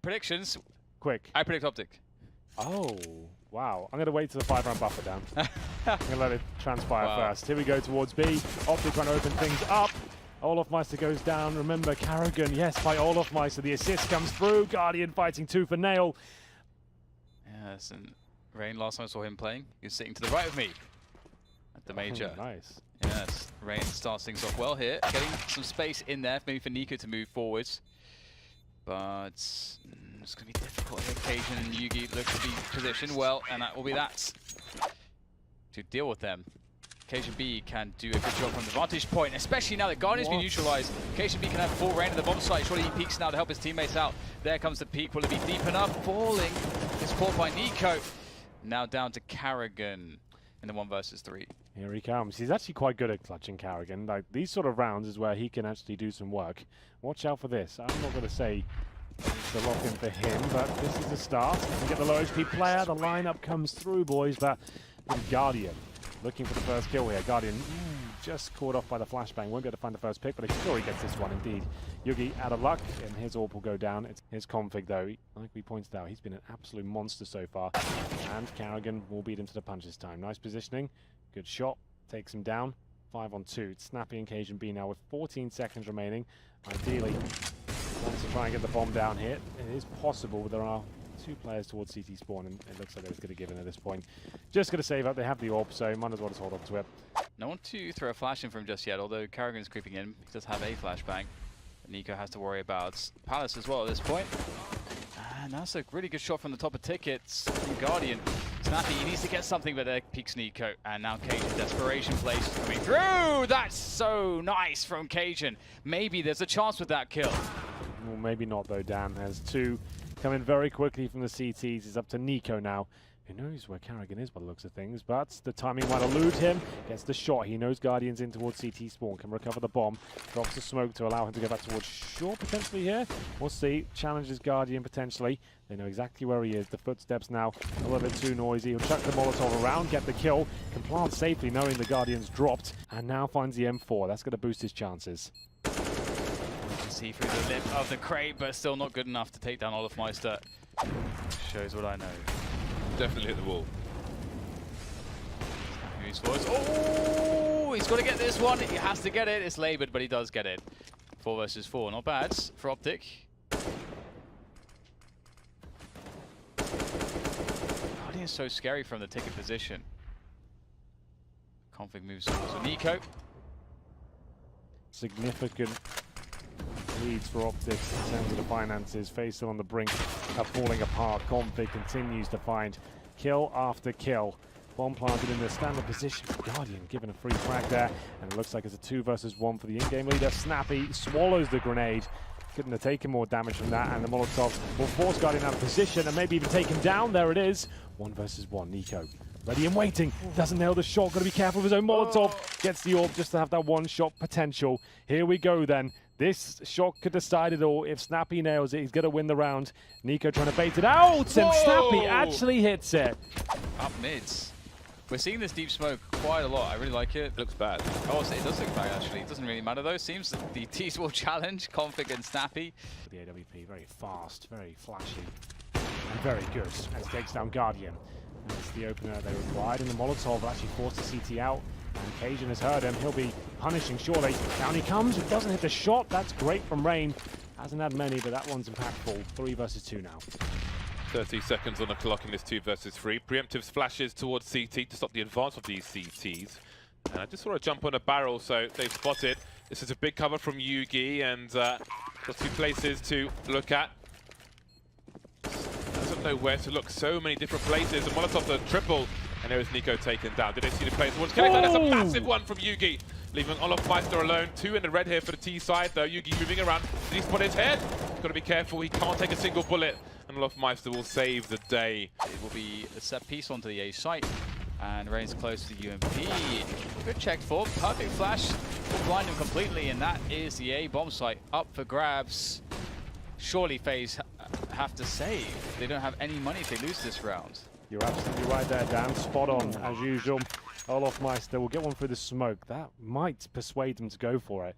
predictions. Quick. I predict OpTic. Oh, wow. I'm going to wait till the 5-round buffer down. I'm going to let it transpire first. Here we go towards B. OpTic trying to open things up. OpTic goes down. Remember, Karrigan, yes, by OpTic. The assist comes through. Guardian fighting tooth and nail. Yes, and Rain, last time I saw him playing, he was sitting to the right of me at the major. Oh, nice. Yes, Rain starts things off well here, getting some space in there, maybe for Nico to move forwards. But it's going to be difficult here. Cajun and Yugi look to be positioned well, and that will be that to deal with them. Cajun B can do a good job from the vantage point, especially now that Guardian's been neutralized. Cajun B can have full reign of the bomb site. Surely he peeks now to help his teammates out. There comes the peek. Will it be deep enough? Falling. It's caught by Nico. Now down to Karrigan in the 1 versus 3. Here he comes. He's actually quite good at clutching Karrigan. Like, these sort of rounds is where he can actually do some work. Watch out for this. I'm not going to say it's the lock-in for him, but this is the start. You get the low HP player. The lineup comes through, boys, but Guardian looking for the first kill here. Guardian just caught off by the flashbang. Won't be able to find the first pick, but he sure he gets this one indeed. Yugi out of luck, and his AWP will go down. It's his config though. Like we pointed out, he's been an absolute monster so far. And Karrigan will beat him to the punch this time. Nice positioning. Good shot. Takes him down. 5 on 2. It's Snappy and Cajun B now with 14 seconds remaining. Ideally, wants to try and get the bomb down here. It is possible, but there are 2 players towards CT spawn, and it looks like they're going to give in at this point. Just going to save up. They have the AWP, so might as well just hold on to it. No one to throw a flash in for him just yet, although Karrigan's creeping in. He does have a flashbang. Nico has to worry about Palace as well at this point. And that's a really good shot from the top of tickets from Guardian. Snappy, he needs to get something, but there peeks Nico. And now Cajun, desperation plays coming through. That's so nice from Cajun. Maybe there's a chance with that kill. Well, maybe not though, Dan. There's 2 coming very quickly from the CTs. It's up to Nico now. Who knows where Karrigan is by the looks of things, but the timing might elude him. Gets the shot. He knows Guardian's in towards CT spawn. Can recover the bomb. Drops the smoke to allow him to go back towards short potentially here. We'll see. Challenges Guardian potentially. They know exactly where he is. The footsteps now a little bit too noisy. He'll chuck the Molotov around, get the kill. Can plant safely knowing the Guardian's dropped. And now finds the M4. That's going to boost his chances. You can see through the lip of the crate, but still not good enough to take down Olofmeister. Shows what I know. Definitely hit the wall. Oh, he's got to get this one. He has to get it. It's labored, but he does get it. 4 versus 4. Not bad for OpTic. Guardian is so scary from the ticket position. Config moves over to Nico. Significant leads for OpTic in terms of the finances. FaZe still on the brink of falling apart. Config continues to find kill after kill. Bomb planted in the standard position for Guardian, given a free frag there. And it looks like it's a 2 versus 1 for the in-game leader. Snappy swallows the grenade. Couldn't have taken more damage from that, and the Molotov will force Guardian out of position and maybe even take him down. There it is. 1 versus 1. Nico ready and waiting. Doesn't nail the shot. Got to be careful with his own Molotov. Gets the AWP just to have that 1-shot potential. Here we go then. This shot could decide it all. If Snappy nails it, he's going to win the round. Nico trying to bait it out, and Snappy actually hits it. Up mids. We're seeing this deep smoke quite a lot. I really like it. Looks bad. Oh, it does look bad actually. It doesn't really matter though. Seems that the T's will challenge Config and Snappy. The AWP, very fast, very flashy, and very good as takes down Guardian. That's the opener they required, and the Molotov will actually force the CT out. And Cajun has heard him. He'll be punishing surely. Down he comes. It doesn't hit the shot. That's great from Rain. Hasn't had many, but that one's impactful. 3 versus 2 now. 30 seconds on the clock in this 2 versus 3. Preemptive flashes towards CT to stop the advance of these CTs. And I just saw a jump on a barrel, so they've spotted. This is a big cover from Yugi, and got 2 places to look at. Doesn't know where to look. So many different places. The Molotov the triple. And there is Nico taken down. Did they see the play towards Kelly? That's a massive one from Yugi. Leaving Olofmeister alone. 2 in the red here for the T side, though. Yugi moving around. Did he spot his head? Got to be careful. He can't take a single bullet. And Olofmeister will save the day. It will be a set piece onto the A site. And Rain's close to the UMP. Good checked for. Perfect flash. Will blind him completely. And that is the A bomb site up for grabs. Surely FaZe have to save. They don't have any money if they lose this round. You're absolutely right there, Dan. Spot on, as usual. Olofmeister will get one through the smoke. That might persuade them to go for it.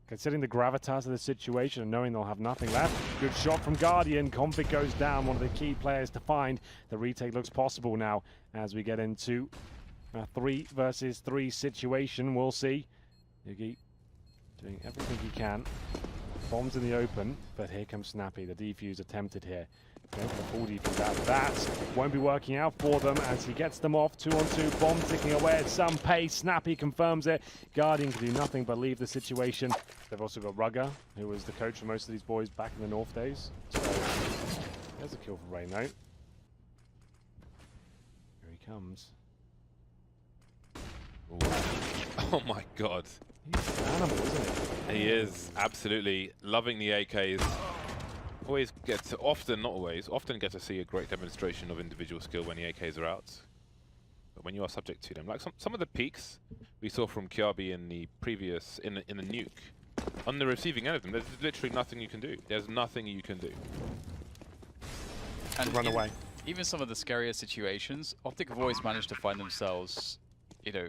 Considering the gravitas of the situation and knowing they'll have nothing left. Good shot from Guardian. Config goes down, one of the key players to find. The retake looks possible now as we get into a 3 versus 3 situation. We'll see. Yugi doing everything he can. Bombs in the open, but here comes Snappy. The defuse attempted here. Going for the full defuse out of that. Won't be working out for them as he gets them off. 2-on-2, bomb ticking away at some pace. Snappy confirms it. Guardian can do nothing but leave the situation. They've also got Rugger, who was the coach for most of these boys back in the North days. So there's a kill for Rain, though. Here he comes. Ooh. Oh my god. He's an animal, isn't he? He is, absolutely. Loving the AKs. Always get to, often, not always, often get to see a great demonstration of individual skill when the AKs are out. But when you are subject to them, like some of the peaks we saw from Kiabi in the previous, in the nuke, on the receiving end of them, there's literally nothing you can do. There's nothing you can do. And run away. Even some of the scarier situations, OpTic have always managed to find themselves, you know,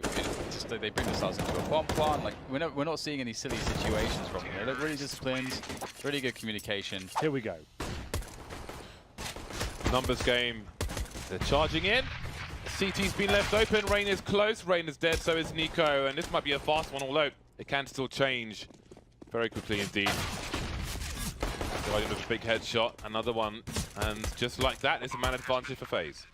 just they bring themselves into a bomb plant. Like we're not seeing any silly situations from them. They look really disciplined, really good communication. Here we go. Numbers game. They're charging in. CT's been left open. Rain is close. Rain is dead. So is Nico. And this might be a fast one, although it can still change very quickly indeed. With a big headshot. Another one. And just like that, it's a man advantage for FaZe.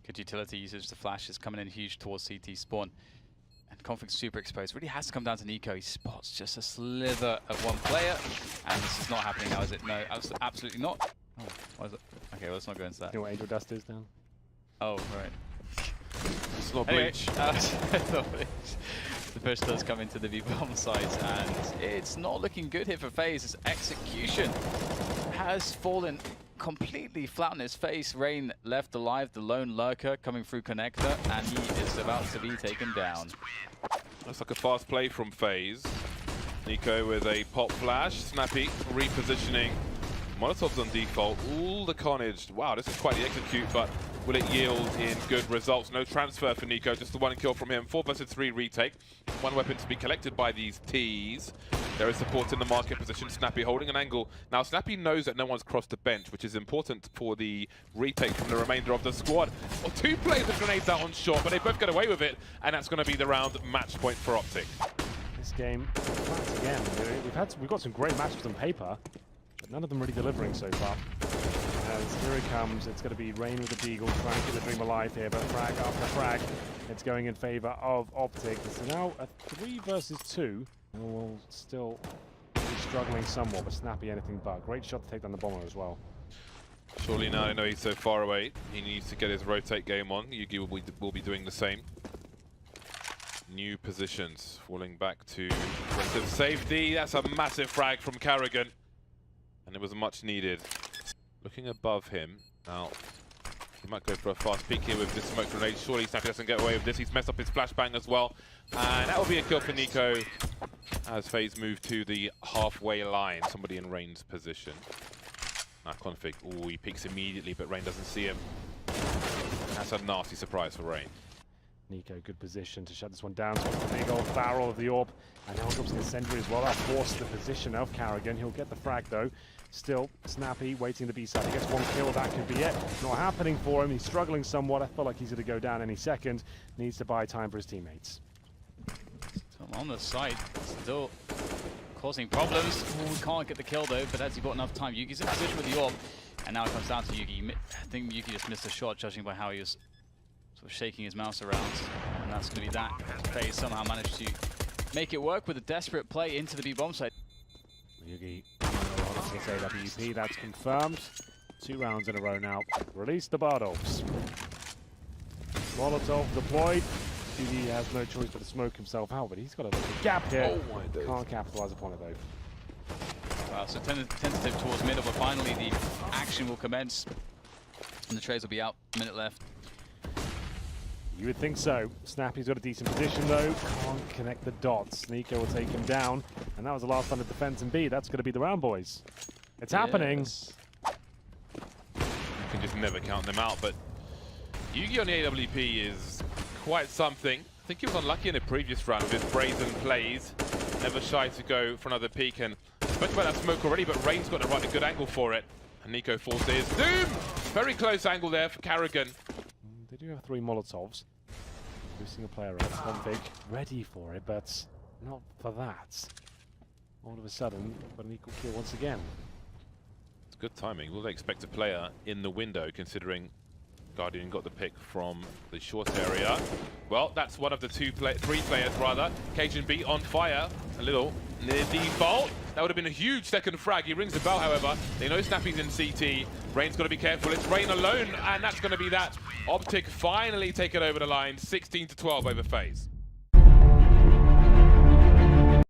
Good utility usage. The flash is coming in huge towards CT spawn. And Config's super exposed. Really has to come down to Nico. He spots just a sliver of one player. And this is not happening now, is it? No, absolutely not. Oh, why is it? Okay, well, let's not go into that. You know what Angel Dust is down? Oh, right. It's not Anyway, Bleach. the push does come into the B-bomb site, and it's not looking good here for FaZe. His execution has fallen completely flat on his face. Rain left alive, the lone lurker coming through connector, and he is about to be taken down. Looks like a fast play from FaZe. Nico with a pop flash. Snappy repositioning. Molotov's on default. All the carnage. Wow, this is quite the execute, but will it yield in good results? No transfer for Nico, just the one kill from him. 4 versus 3 retake. One weapon to be collected by these Ts. There is support in the market position. Snappy holding an angle. Now, Snappy knows that no one's crossed the bench, which is important for the retake from the remainder of the squad. Well, 2 players with grenades out on short, but they both get away with it, and that's going to be the round match point for OpTic. This game, once again, we've got some great matches on paper, but none of them really delivering so far. As here it comes, it's going to be Rain with the Deagle, trying to keep the dream alive here, but frag after frag, it's going in favor of OpTic. So now a 3 versus 2. And we'll still be struggling somewhat, but Snappy anything but. Great shot to take down the bomber as well. Surely now I know he's so far away. He needs to get his rotate game on. Yugi will be doing the same. New positions, falling back to relative safety. That's a massive frag from Carrigan. And it was much needed. Looking above him. Now, he might go for a fast peek here with this smoke grenade. Surely Snappy doesn't get away with this. He's messed up his flashbang as well. And that will be a kill for Nico as FaZe move to the halfway line. Somebody in Rain's position. Now Config, oh, he peeks immediately, but Rain doesn't see him. That's a nasty surprise for Rain. Nico, good position to shut this one down. So the big old barrel of the orb. And now drops the incendiary as well. That forced the position of Carrigan. He'll get the frag though. Still, Snappy waiting the B-side. He gets one kill, that could be it. Not happening for him. He's struggling somewhat. I feel like he's going to go down any second. Needs to buy time for his teammates. On the side, still causing problems. Oh, we can't get the kill though, but has he got enough time? Yugi's in position with the orb, and now it comes down to Yugi. I think Yugi just missed a shot, judging by how he was sort of shaking his mouse around, and that's going to be that. FaZe somehow managed to make it work with a desperate play into the B-bomb site. Yugi, AWP, that's confirmed. 2 rounds in a row now. Release the Bardogs. Molotov deployed. Yugi has no choice but to smoke himself out, but he's got a little gap here. Oh my days. Can't capitalize upon it though. Wow, so tentative towards middle, but finally the action will commence, and the trays will be out. A minute left. You would think so. Snappy's got a decent position though. Can't connect the dots. Nico will take him down. And that was the last line of defense in B. That's going to be the round, boys. It's happening. You can just never count them out, but Yugi on the AWP is quite something. I think he was unlucky in the previous round with his brazen plays. never shy to go for another peek, and spoke about that smoke already, but Rain's got a good angle for it. And Nico forces Doom! Very close angle there for Carrigan. They do have 3 Molotovs. Boosting a player out. OpTic ready for it, but not for that. All of a sudden, got an equal kill once again. It's good timing. Will they expect a player in the window, considering Guardian got the pick from the short area? Well, that's one of the 3 players, rather. Cajun B on fire. A little near default. That would have been a huge second frag. He rings the bell, however. They know Snappy's in CT. Rain's got to be careful. It's Rain alone, and that's going to be that. OpTic finally take it over the line. 16-12 over FaZe.